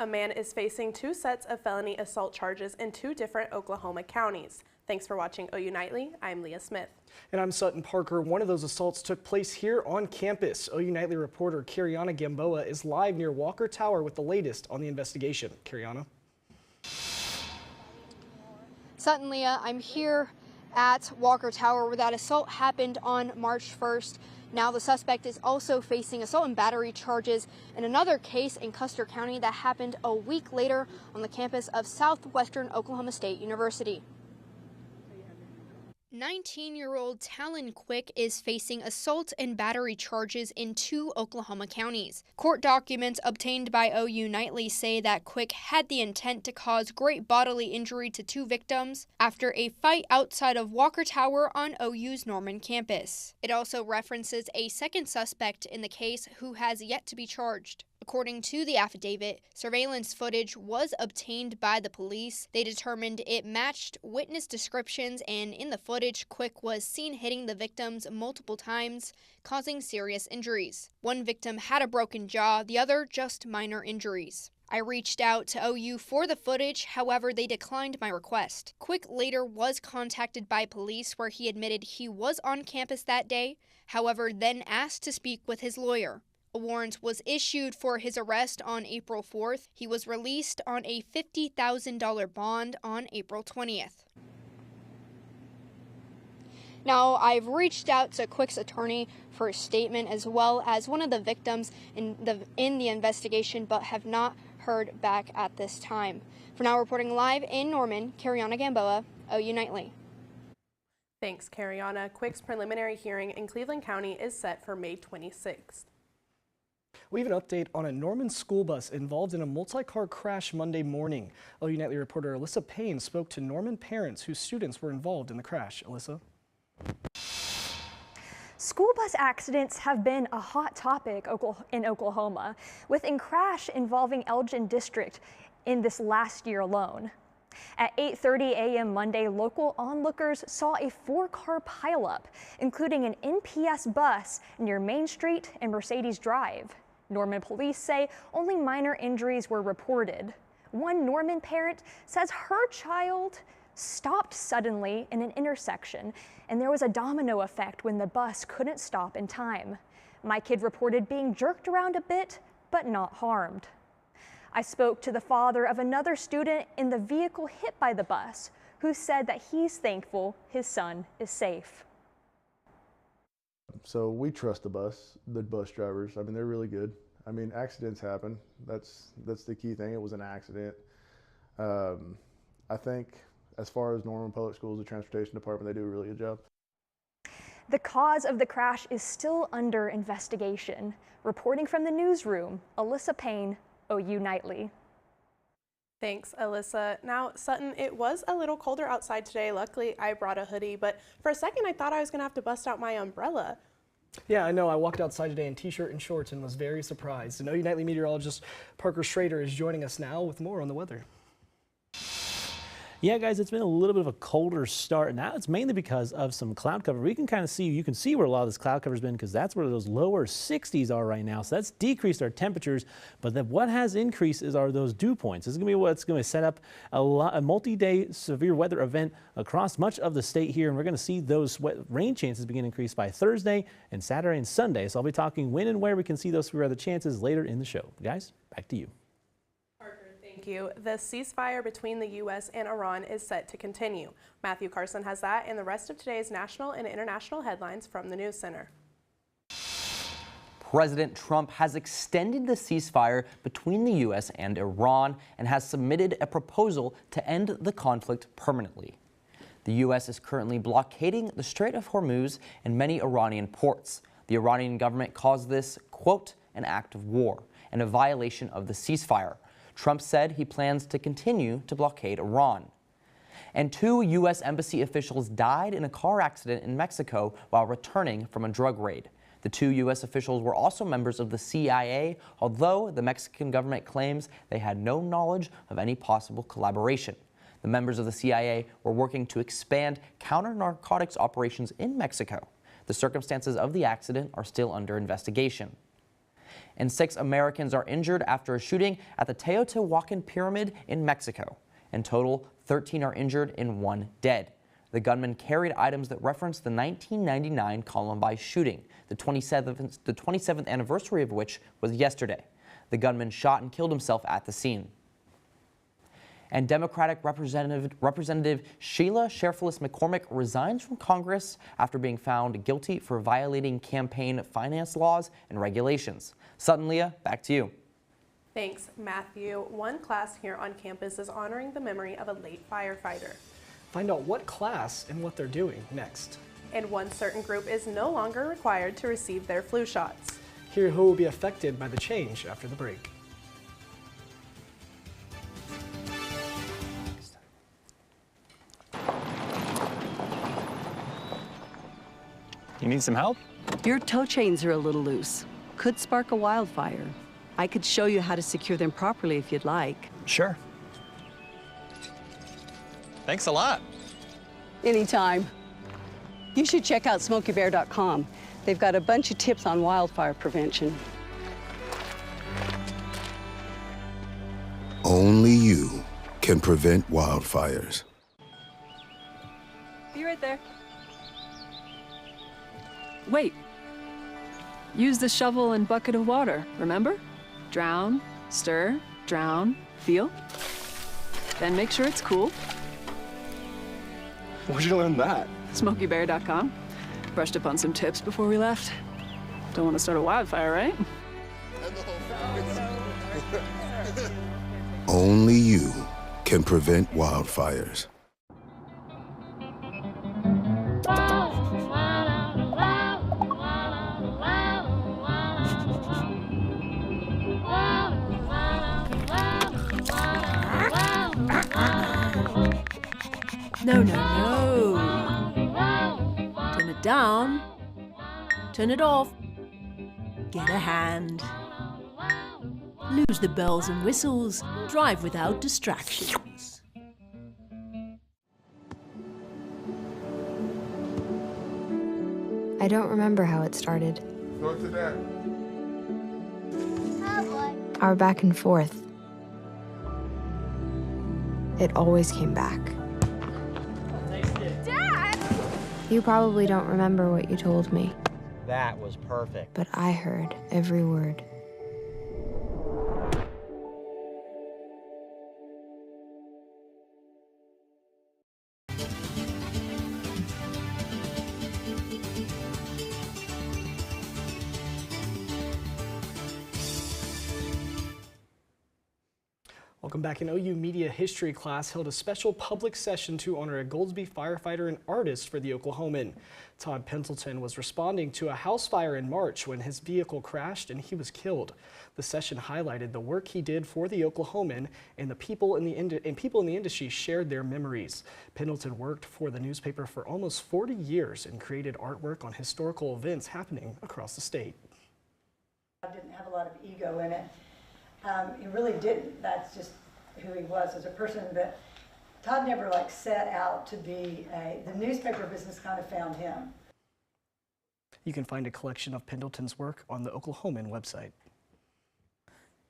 A man is facing 2 sets of felony assault charges in 2 different Oklahoma counties. Thanks for watching OU Nightly. I'm Leah Smith. And I'm Sutton Parker. One of those assaults took place here on campus. OU Nightly reporter Kariana Gamboa is live near Walker Tower with the latest on the investigation. Kariana. Sutton, Leah, I'm here at Walker Tower where that assault happened on March 1st. Now the suspect is also facing assault and battery charges in another case in Custer County that happened a week later on the campus of Southwestern Oklahoma State University. 19-year-old Talon Quick is facing assault and battery charges in 2 Oklahoma counties. Court documents obtained by OU Nightly say that Quick had the intent to cause great bodily injury to 2 victims after a fight outside of Walker Tower on OU's Norman campus. It also references a second suspect in the case who has yet to be charged. According to the affidavit, surveillance footage was obtained by the police. They determined it matched witness descriptions, and in the footage, Quick was seen hitting the victims multiple times, causing serious injuries. One victim had a broken jaw, the other just minor injuries. I reached out to OU for the footage, however, they declined my request. Quick later was contacted by police where he admitted he was on campus that day, however, then asked to speak with his lawyer. A warrant was issued for his arrest on April 4th. He was released on a $50,000 bond on April 20th. Now, I've reached out to Quick's attorney for a statement as well as one of the victims in the investigation, but have not heard back at this time. For now, reporting live in Norman, Kariana Gamboa, OU Nightly. Thanks, Kariana. Quick's preliminary hearing in Cleveland County is set for May 26th. We have an update on a Norman school bus involved in a multi-car crash Monday morning. OU Nightly reporter Alyssa Payne spoke to Norman parents whose students were involved in the crash. Alyssa? School bus accidents have been a hot topic in Oklahoma, with a crash involving Elgin District in this last year alone. At 8:30 a.m. Monday, local onlookers saw a 4-car pileup, including an NPS bus near Main Street and Mercedes Drive. Norman police say only minor injuries were reported. One Norman parent says her child stopped suddenly in an intersection, and there was a domino effect when the bus couldn't stop in time. My kid reported being jerked around a bit, but not harmed. I spoke to the father of another student in the vehicle hit by the bus, who said that he's thankful his son is safe. So we trust the bus drivers. I mean, they're really good. I mean, accidents happen. That's the key thing. It was an accident. I think as far as Norman Public Schools, the transportation department, they do a really good job. The cause of the crash is still under investigation. Reporting from the newsroom, Alyssa Payne, OU Nightly. Thanks, Alyssa. Now, Sutton, it was a little colder outside today. Luckily, I brought a hoodie, but for a second, I thought I was going to have to bust out my umbrella. Yeah, I know. I walked outside today in t-shirt and shorts and was very surprised. And OU Nightly meteorologist Parker Schrader is joining us now with more on the weather. Yeah, guys, it's been a little bit of a colder start, and now it's mainly because of some cloud cover. We can kind of see, you can see where a lot of this cloud cover has been because that's where those lower 60s are right now. So that's decreased our temperatures, but then what has increased are those dew points. This is going to be what's going to set up a multi-day severe weather event across much of the state here, and we're going to see those rain chances begin to increase by Thursday and Saturday and Sunday. So I'll be talking when and where we can see those severe weather chances later in the show. Guys, back to you. Thank you. The ceasefire between the U.S. and Iran is set to continue. Matthew Carson has that and the rest of today's national and international headlines from the News Center. President Trump has extended the ceasefire between the U.S. and Iran and has submitted a proposal to end the conflict permanently. The U.S. is currently blockading the Strait of Hormuz and many Iranian ports. The Iranian government calls this, quote, an act of war and a violation of the ceasefire. Trump said he plans to continue to blockade Iran. And 2 U.S. embassy officials died in a car accident in Mexico while returning from a drug raid. The 2 U.S. officials were also members of the CIA, although the Mexican government claims they had no knowledge of any possible collaboration. The members of the CIA were working to expand counter-narcotics operations in Mexico. The circumstances of the accident are still under investigation. and 6 Americans are injured after a shooting at the Teotihuacan Pyramid in Mexico. In total, 13 are injured and 1 dead. The gunman carried items that reference the 1999 Columbine shooting, the 27th anniversary of which was yesterday. The gunman shot and killed himself at the scene. And Democratic Representative Sheila Sheriff McCormick resigns from Congress after being found guilty for violating campaign finance laws and regulations. Sutton, Leah, back to you. Thanks, Matthew. One class here on campus is honoring the memory of a late firefighter. Find out what class and what they're doing next. And one certain group is no longer required to receive their flu shots. Hear who will be affected by the change after the break. You need some help? Your tow chains are a little loose. Could spark a wildfire. I could show you how to secure them properly if you'd like. Sure. Thanks a lot. Anytime. You should check out SmokeyBear.com. They've got a bunch of tips on wildfire prevention. Only you can prevent wildfires. Be right there. Wait. Use the shovel and bucket of water, remember? Drown, stir, drown, feel. Then make sure it's cool. Where'd you learn that? SmokeyBear.com. Brushed up on some tips before we left. Don't want to start a wildfire, right? Only you can prevent wildfires. No, no, no. Turn it down. Turn it off. Get a hand. Lose the bells and whistles. Drive without distractions. I don't remember how it started. Go to that. Our back and forth. It always came back. Dad! You probably don't remember what you told me. That was perfect. But I heard every word. Welcome back. An OU Media History class held a special public session to honor a Goldsby firefighter and artist for the Oklahoman. Todd Pendleton was responding to a house fire in March when his vehicle crashed and he was killed. The session highlighted the work he did for the Oklahoman, and people in the industry shared their memories. Pendleton worked for the newspaper for almost 40 years and created artwork on historical events happening across the state. I didn't have a lot of ego in it. He really didn't. That's just who he was as a person. But Todd never set out to be the newspaper business kind of found him. You can find a collection of Pendleton's work on the Oklahoman website.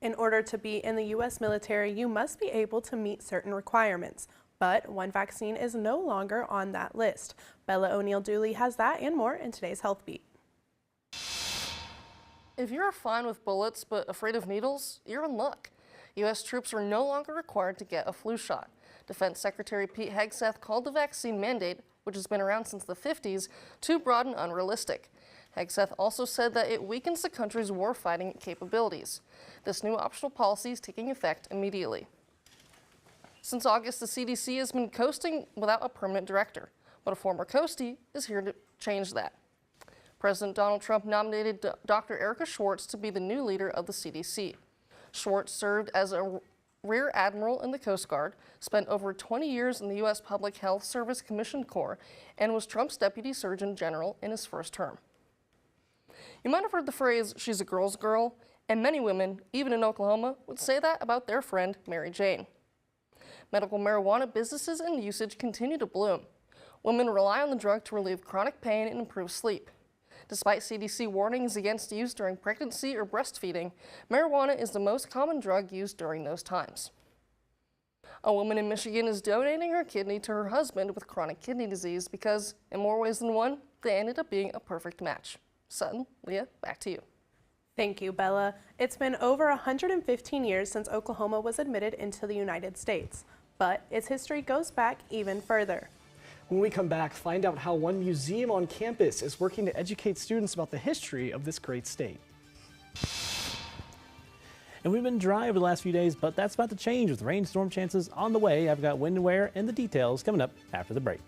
In order to be in the U.S. military, you must be able to meet certain requirements. But one vaccine is no longer on that list. Bella O'Neill Dooley has that and more in today's Health Beat. If you're fine with bullets but afraid of needles, you're in luck. U.S. troops are no longer required to get a flu shot. Defense Secretary Pete Hegseth called the vaccine mandate, which has been around since the 50s, too broad and unrealistic. Hegseth also said that it weakens the country's warfighting capabilities. This new optional policy is taking effect immediately. Since August, the CDC has been coasting without a permanent director, but a former coastie is here to change that. President Donald Trump nominated Dr. Erica Schwartz to be the new leader of the CDC. Schwartz served as a Rear Admiral in the Coast Guard, spent over 20 years in the U.S. Public Health Service Commission Corps, and was Trump's Deputy Surgeon General in his first term. You might have heard the phrase, "she's a girl's girl," and many women, even in Oklahoma, would say that about their friend Mary Jane. Medical marijuana businesses and usage continue to bloom. Women rely on the drug to relieve chronic pain and improve sleep. Despite CDC warnings against use during pregnancy or breastfeeding, marijuana is the most common drug used during those times. A woman in Michigan is donating her kidney to her husband with chronic kidney disease because, in more ways than one, they ended up being a perfect match. Sutton, Leah, back to you. Thank you, Bella. It's been over 115 years since Oklahoma was admitted into the United States, but its history goes back even further. When we come back, find out how one museum on campus is working to educate students about the history of this great state. And we've been dry over the last few days, but that's about to change with rainstorm chances on the way. I've got wind and wear and the details coming up after the break.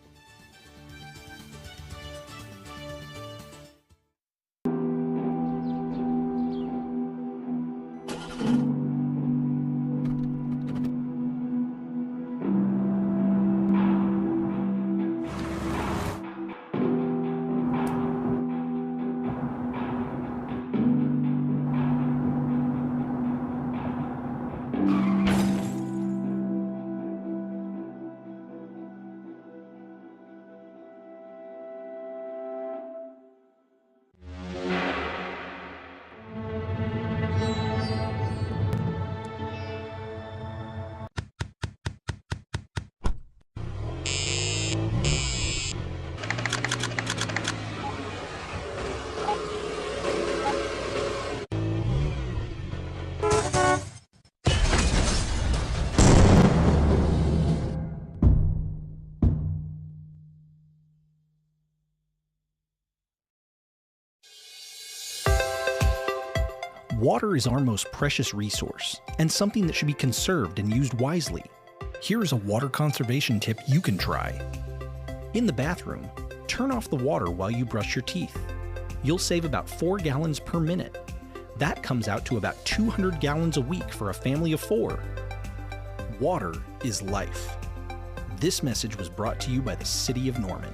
Water is our most precious resource, and something that should be conserved and used wisely. Here is a water conservation tip you can try. In the bathroom, turn off the water while you brush your teeth. You'll save about 4 gallons per minute. That comes out to about 200 gallons a week for a family of 4. Water is life. This message was brought to you by the City of Norman.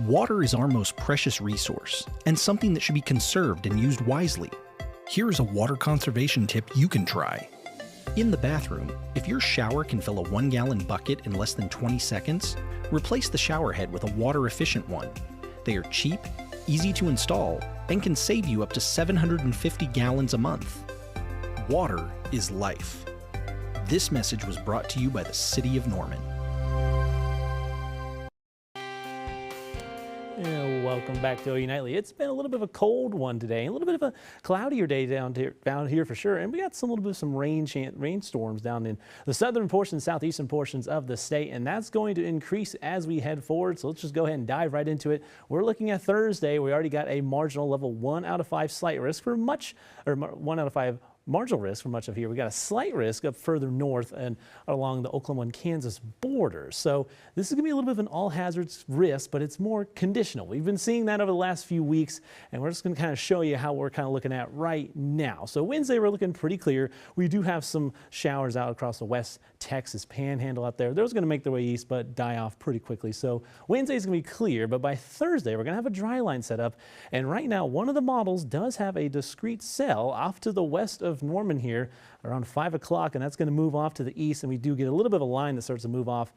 Water is our most precious resource, and something that should be conserved and used wisely. Here is a water conservation tip you can try. In the bathroom, if your shower can fill a 1-gallon bucket in less than 20 seconds, replace the shower head with a water-efficient one. They are cheap, easy to install, and can save you up to 750 gallons a month. Water is life. This message was brought to you by the City of Norman. Welcome back to OU Nightly. It's been a little bit of a cold one today, a little bit of a cloudier day down here for sure, and we got some rainstorms down in the southern portions, southeastern portions of the state, and that's going to increase as we head forward. So let's just go ahead and dive right into it. We're looking at Thursday. We already got a marginal level 1 out of 5 slight risk for 1 out of 5 marginal risk for much of here. We got a slight risk up further north and along the Oklahoma and Kansas border. So this is going to be a little bit of an all hazards risk, but it's more conditional. We've been seeing that over the last few weeks, and we're just going to kind of show you how we're kind of looking at right now. So Wednesday, we're looking pretty clear. We do have some showers out across the West Texas panhandle out there. Those are going to make their way east, but die off pretty quickly. So Wednesday is going to be clear, but by Thursday, we're going to have a dry line set up. And right now, one of the models does have a discrete cell off to the west of Norman here around 5 o'clock, and that's going to move off to the east, and we do get a little bit of a line that starts to move off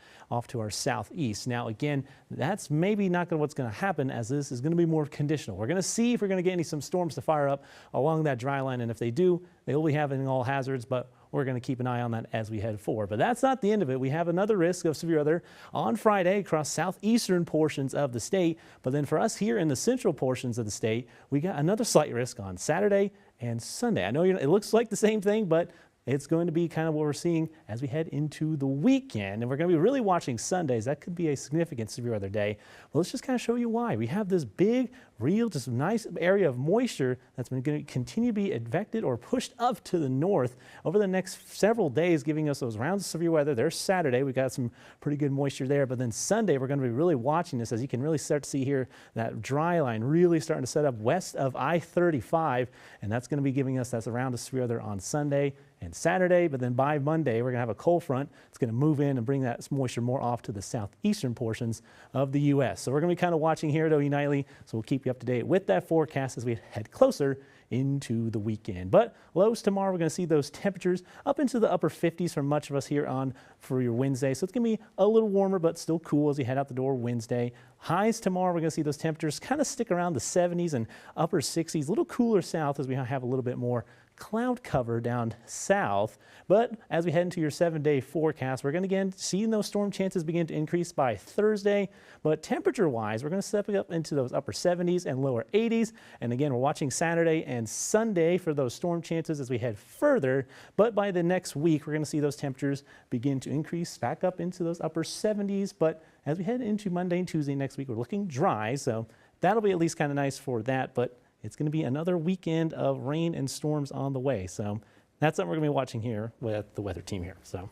to our southeast. Now again, that's maybe not what's going to happen, as this is going to be more conditional. We're going to see if we're going to get some storms to fire up along that dry line, and if they do, they will be having all hazards, but we're going to keep an eye on that as we head forward. But that's not the end of it. We have another risk of severe weather on Friday across southeastern portions of the state. But then for us here in the central portions of the state, we got another slight risk on Saturday and Sunday. I know it looks like the same thing, but it's going to be kind of what we're seeing as we head into the weekend. And we're going to be really watching Sundays. That could be a significant severe weather day. Well, let's just kind of show you why. We have this big, real, just nice area of moisture that's going to continue to be advected or pushed up to the north over the next several days, giving us those rounds of severe weather. There's Saturday. We got some pretty good moisture there. But then Sunday, we're going to be really watching this, as you can really start to see here, that dry line really starting to set up west of I-35. And that's going to be giving us that round of severe weather on Sunday and Saturday, but then by Monday, we're going to have a cold front. It's going to move in and bring that moisture more off to the southeastern portions of the U.S. So we're going to be kind of watching here at OU Nightly, so we'll keep you up to date with that forecast as we head closer into the weekend. But lows tomorrow, we're going to see those temperatures up into the upper 50s for much of us here on for your Wednesday. So it's going to be a little warmer, but still cool as you head out the door Wednesday. Highs tomorrow, we're going to see those temperatures kind of stick around the 70s and upper 60s, a little cooler south as we have a little bit more cloud cover down south. But as we head into your 7-day forecast, we're going to again see those storm chances begin to increase by Thursday. But temperature wise, we're going to step up into those upper 70s and lower 80s. And again, we're watching Saturday and Sunday for those storm chances as we head further. But by the next week, we're going to see those temperatures begin to increase back up into those upper 70s. But as we head into Monday and Tuesday next week, we're looking dry. So that'll be at least kind of nice for that. But it's going to be another weekend of rain and storms on the way. So that's something we're going to be watching here with the weather team here. So.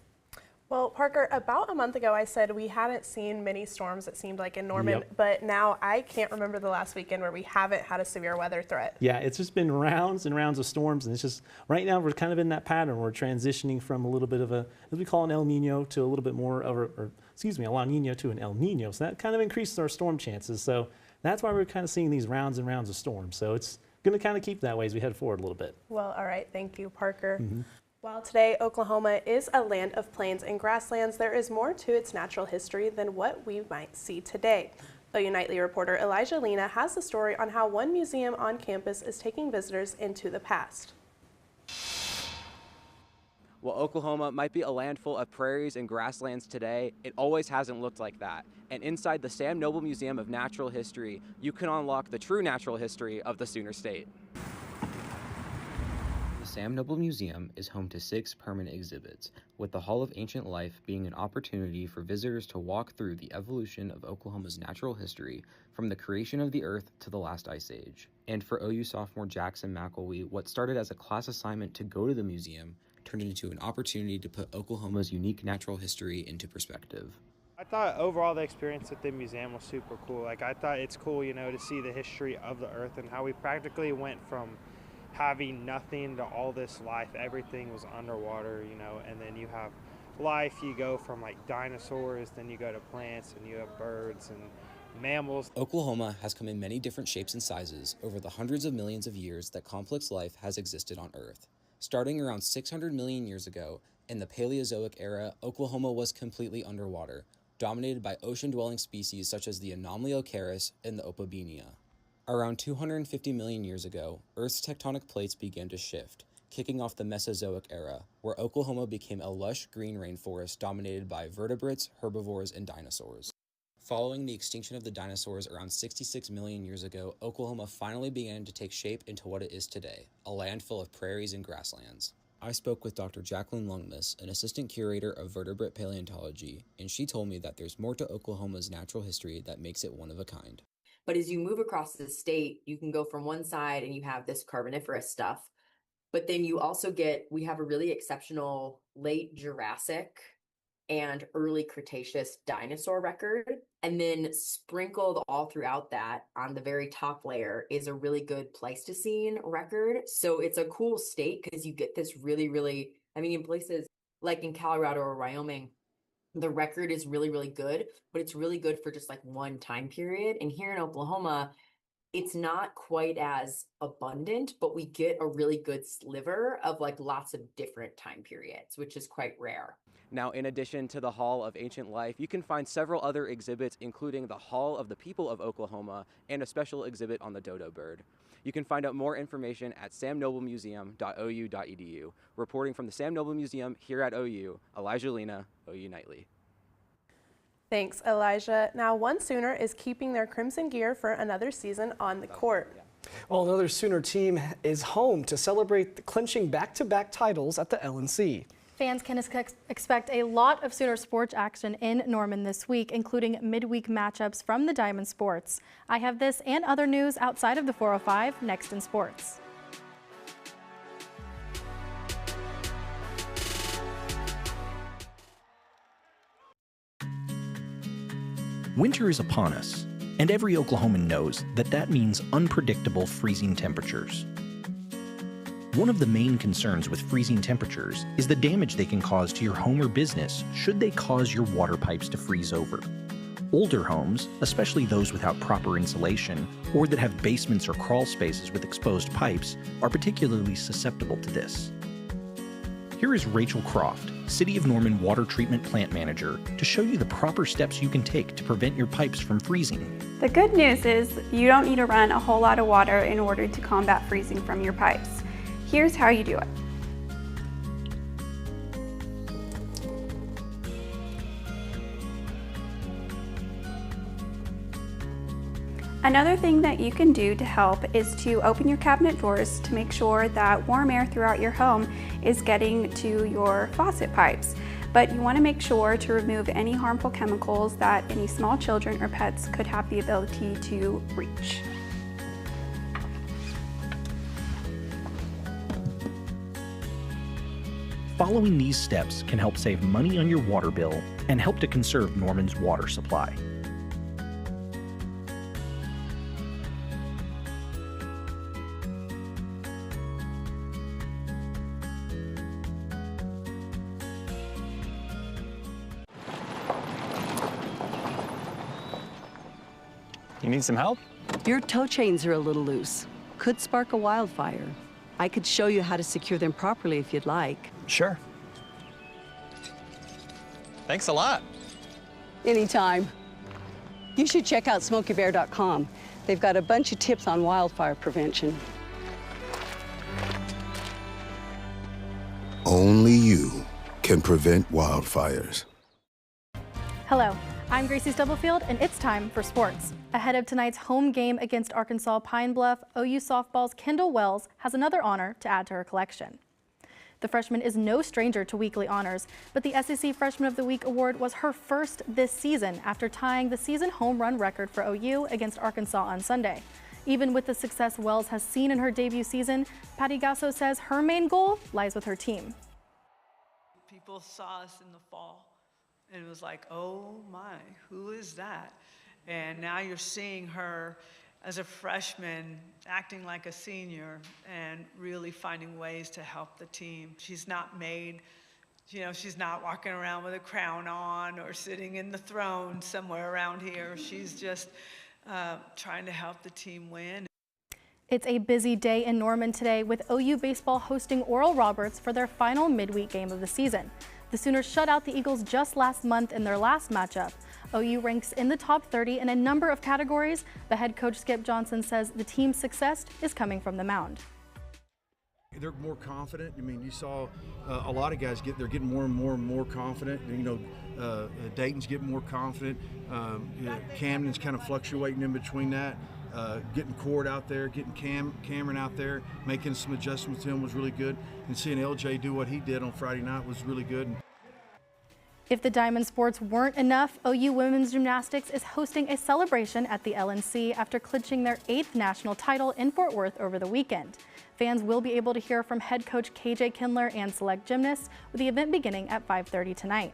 Well, Parker, about a month ago, I said we hadn't seen many storms, it seemed like, in Norman, but now I can't remember the last weekend where we haven't had a severe weather threat. Yeah, it's just been rounds and rounds of storms, and it's just, right now, we're kind of in that pattern. We're transitioning from a little bit of a, as we call an El Nino, to a little bit more of a La Nina to an El Nino. So that kind of increases our storm chances. So that's why we're kind of seeing these rounds and rounds of storms. So it's going to kind of keep that way as we head forward a little bit. Well, all right. Thank you, Parker. While today Oklahoma is a land of plains and grasslands, there is more to its natural history than what we might see today. OU Nightly reporter Elijah Lena has the story on how one museum on campus is taking visitors into the past. While Oklahoma might be a land full of prairies and grasslands today, it always hasn't looked like that. And inside the Sam Noble Museum of Natural History, you can unlock the true natural history of the Sooner State. The Sam Noble Museum is home to 6 permanent exhibits, with the Hall of Ancient Life being an opportunity for visitors to walk through the evolution of Oklahoma's natural history from the creation of the Earth to the last ice age. And for OU sophomore Jackson McElwee, what started as a class assignment to go to the museum turned into an opportunity to put Oklahoma's unique natural history into perspective. I thought overall the experience at the museum was super cool. Like, I thought it's cool, you know, to see the history of the Earth and how we practically went from having nothing to all this life. Everything was underwater, you know, and then you have life. You go from like dinosaurs, then you go to plants, and you have birds and mammals. Oklahoma has come in many different shapes and sizes over the hundreds of millions of years that complex life has existed on Earth. Starting around 600 million years ago, in the Paleozoic era, Oklahoma was completely underwater, dominated by ocean-dwelling species such as the Anomalocaris and the Opabenia. Around 250 million years ago, Earth's tectonic plates began to shift, kicking off the Mesozoic era, where Oklahoma became a lush green rainforest dominated by vertebrates, herbivores, and dinosaurs. Following the extinction of the dinosaurs around 66 million years ago, Oklahoma finally began to take shape into what it is today, a land full of prairies and grasslands. I spoke with Dr. Jacqueline Lungmus, an assistant curator of vertebrate paleontology, and she told me that there's more to Oklahoma's natural history that makes it one of a kind. But as you move across the state, you can go from one side and you have this Carboniferous stuff, but then you also we have a really exceptional late Jurassic and early Cretaceous dinosaur record. And then sprinkled all throughout that on the very top layer is a really good Pleistocene record. So it's a cool state because you get this really, really, I mean, in places like in Colorado or Wyoming, the record is really, really good, but it's really good for just like one time period. And here in Oklahoma, it's not quite as abundant, but we get a really good sliver of like lots of different time periods, which is quite rare. Now, in addition to the Hall of Ancient Life, you can find several other exhibits, including the Hall of the People of Oklahoma and a special exhibit on the dodo bird. You can find out more information at samnoblemuseum.ou.edu. Reporting from the Sam Noble Museum here at OU, Elijah Lena, OU Nightly. Thanks, Elijah. Now, one Sooner is keeping their crimson gear for another season on the court. Well, another Sooner team is home to celebrate clinching back-to-back titles at the LNC. Fans can expect a lot of Sooner sports action in Norman this week, including midweek matchups from the Diamond Sports. I have this and other news outside of the 405 next in sports. Winter is upon us, and every Oklahoman knows that means unpredictable freezing temperatures. One of the main concerns with freezing temperatures is the damage they can cause to your home or business should they cause your water pipes to freeze over. Older homes, especially those without proper insulation or that have basements or crawl spaces with exposed pipes, are particularly susceptible to this. Here is Rachel Croft, City of Norman Water Treatment Plant Manager, to show you the proper steps you can take to prevent your pipes from freezing. The good news is you don't need to run a whole lot of water in order to combat freezing from your pipes. Here's how you do it. Another thing that you can do to help is to open your cabinet doors to make sure that warm air throughout your home is getting to your faucet pipes. But you want to make sure to remove any harmful chemicals that any small children or pets could have the ability to reach. Following these steps can help save money on your water bill and help to conserve Norman's water supply. You need some help? Your tow chains are a little loose. Could spark a wildfire. I could show you how to secure them properly if you'd like. Sure. Thanks a lot. Anytime. You should check out SmokeyBear.com. They've got a bunch of tips on wildfire prevention. Only you can prevent wildfires. Hello, I'm Gracie Stubblefield, and it's time for sports. Ahead of tonight's home game against Arkansas Pine Bluff, OU softball's Kendall Wells has another honor to add to her collection. The freshman is no stranger to weekly honors, but the SEC Freshman of the Week award was her first this season after tying the season home run record for OU against Arkansas on Sunday. Even with the success Wells has seen in her debut season, Patty Gasso says her main goal lies with her team. People saw us in the fall and it was like, oh my, who is that? And now you're seeing her as a freshman acting like a senior and really finding ways to help the team. She's not made, she's not walking around with a crown on or sitting in the throne somewhere around here. She's just trying to help the team win. It's a busy day in Norman today with OU baseball hosting Oral Roberts for their final midweek game of the season. The Sooners shut out the Eagles just last month in their last matchup. OU ranks in the top 30 in a number of categories, but head coach Skip Johnson says the team's success is coming from the mound. They're more confident. I mean, you saw a lot of guys they're getting more and more confident. Dayton's getting more confident. Camden's kind of fluctuating in between that. Getting Cord out there, getting Cameron out there, making some adjustments to him was really good. And seeing LJ do what he did on Friday night was really good. If the Diamond Sports weren't enough, OU Women's Gymnastics is hosting a celebration at the LNC after clinching their 8th national title in Fort Worth over the weekend. Fans will be able to hear from head coach KJ Kindler and select gymnasts, with the event beginning at 5:30 tonight.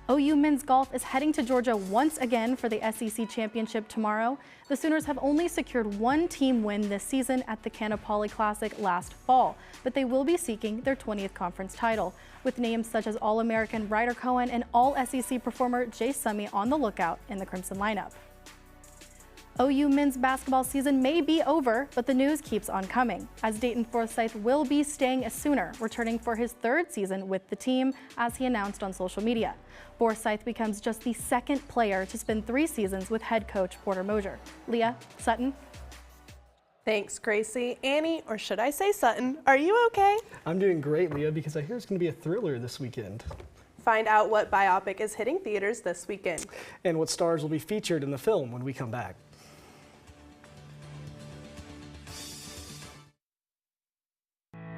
OU men's golf is heading to Georgia once again for the SEC Championship tomorrow. The Sooners have only secured one team win this season at the Canapoli Classic last fall, but they will be seeking their 20th conference title, with names such as All-American Ryder Cohen and All-SEC performer Jay Summey on the lookout in the Crimson lineup. OU men's basketball season may be over, but the news keeps on coming, as Dayton Forsyth will be staying a Sooner, returning for his 3rd season with the team, as he announced on social media. Forsyth becomes just the 2nd player to spend 3 seasons with head coach Porter Moser. Leah, Sutton. Thanks, Gracie. Annie, or should I say Sutton, are you okay? I'm doing great, Leah, because I hear it's going to be a thriller this weekend. Find out what biopic is hitting theaters this weekend. And what stars will be featured in the film when we come back.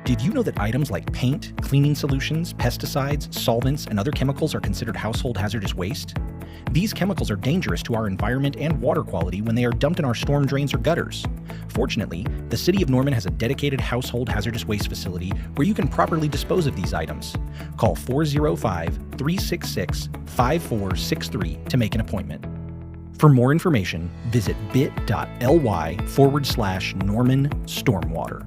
Did you know that items like paint, cleaning solutions, pesticides, solvents, and other chemicals are considered household hazardous waste? These chemicals are dangerous to our environment and water quality when they are dumped in our storm drains or gutters. Fortunately, the City of Norman has a dedicated household hazardous waste facility where you can properly dispose of these items. Call 405-366-5463 to make an appointment. For more information, visit bit.ly/Norman Stormwater.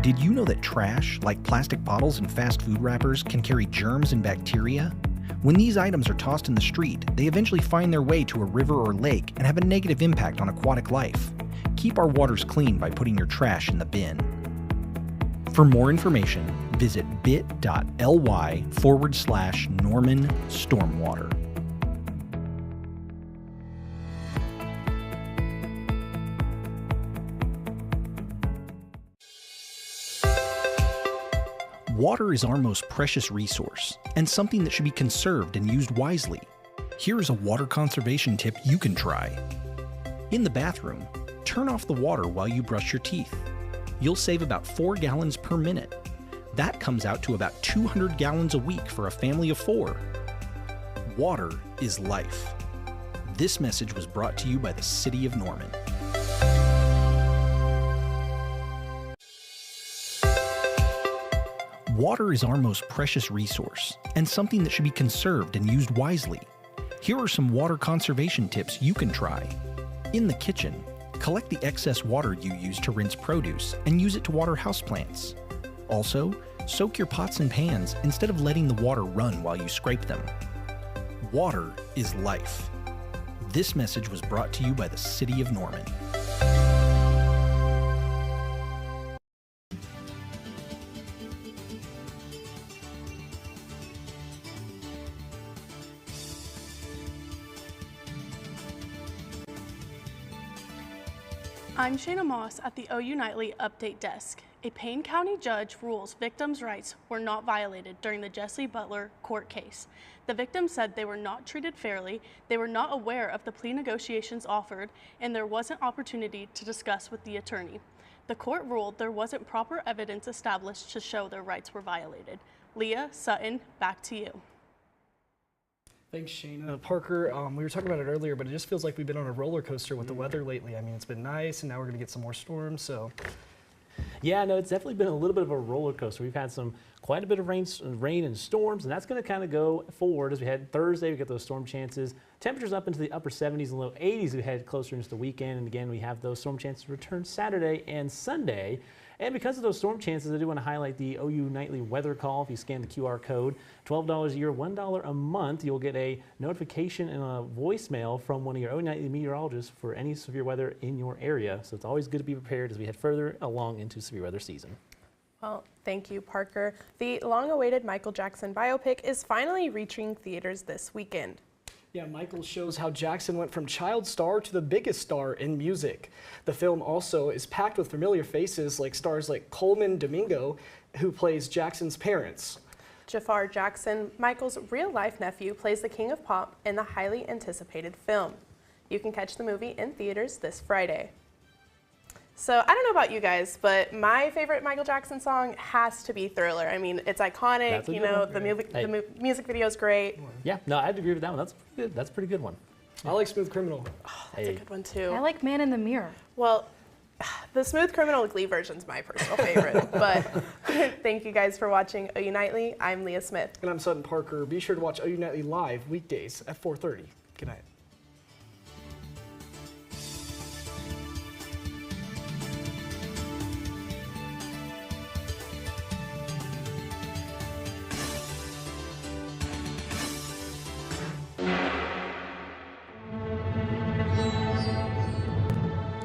Did you know that trash, like plastic bottles and fast food wrappers, can carry germs and bacteria? When these items are tossed in the street, they eventually find their way to a river or lake and have a negative impact on aquatic life. Keep our waters clean by putting your trash in the bin. For more information, visit bit.ly/Norman Stormwater. Water is our most precious resource and something that should be conserved and used wisely. Here is a water conservation tip you can try. In the bathroom, turn off the water while you brush your teeth. You'll save about 4 gallons per minute. That comes out to about 200 gallons a week for a family of 4. Water is life. This message was brought to you by the City of Norman. Water is our most precious resource and something that should be conserved and used wisely. Here are some water conservation tips you can try. In the kitchen, collect the excess water you use to rinse produce and use it to water houseplants. Also, soak your pots and pans instead of letting the water run while you scrape them. Water is life. This message was brought to you by the City of Norman. I'm Shayna Moss at the OU Nightly Update Desk. A Payne County judge rules victims' rights were not violated during the Jesse Butler court case. The victims said they were not treated fairly, they were not aware of the plea negotiations offered, and there wasn't opportunity to discuss with the attorney. The court ruled there wasn't proper evidence established to show their rights were violated. Leah, Sutton, back to you. Thanks, Shayna. Parker, we were talking about it earlier, but it just feels like we've been on a roller coaster with the weather lately. I mean, it's been nice, and now we're going to get some more storms, so. Yeah, no, it's definitely been a little bit of a roller coaster. We've had quite a bit of rain and storms, and that's going to kind of go forward as we head Thursday. We get those storm chances. Temperatures up into the upper 70s and low 80s as we head closer into the weekend. And again, we have those storm chances return Saturday and Sunday. And because of those storm chances, I do want to highlight the OU Nightly Weather Call. If you scan the QR code, $12 a year, $1 a month, you'll get a notification and a voicemail from one of your OU Nightly meteorologists for any severe weather in your area. So it's always good to be prepared as we head further along into severe weather season. Well, thank you, Parker. The long-awaited Michael Jackson biopic is finally reaching theaters this weekend. Yeah, Michael shows how Jackson went from child star to the biggest star in music. The film also is packed with familiar faces like stars like Coleman Domingo, who plays Jackson's parents. Jafar Jackson, Michael's real-life nephew, plays the King of Pop in the highly anticipated film. You can catch the movie in theaters this Friday. So I don't know about you guys, but my favorite Michael Jackson song has to be Thriller. I mean, it's iconic, you know, the music video is great. Yeah, no, I'd agree with that one. That's good. That's a pretty good one. I like Smooth Criminal. Oh, that's a good one too. I like Man in the Mirror. Well, the Smooth Criminal Glee version is my personal favorite, but thank you guys for watching OU Nightly. I'm Leah Smith. And I'm Sutton Parker. Be sure to watch OU Nightly live weekdays at 4:30. Good night.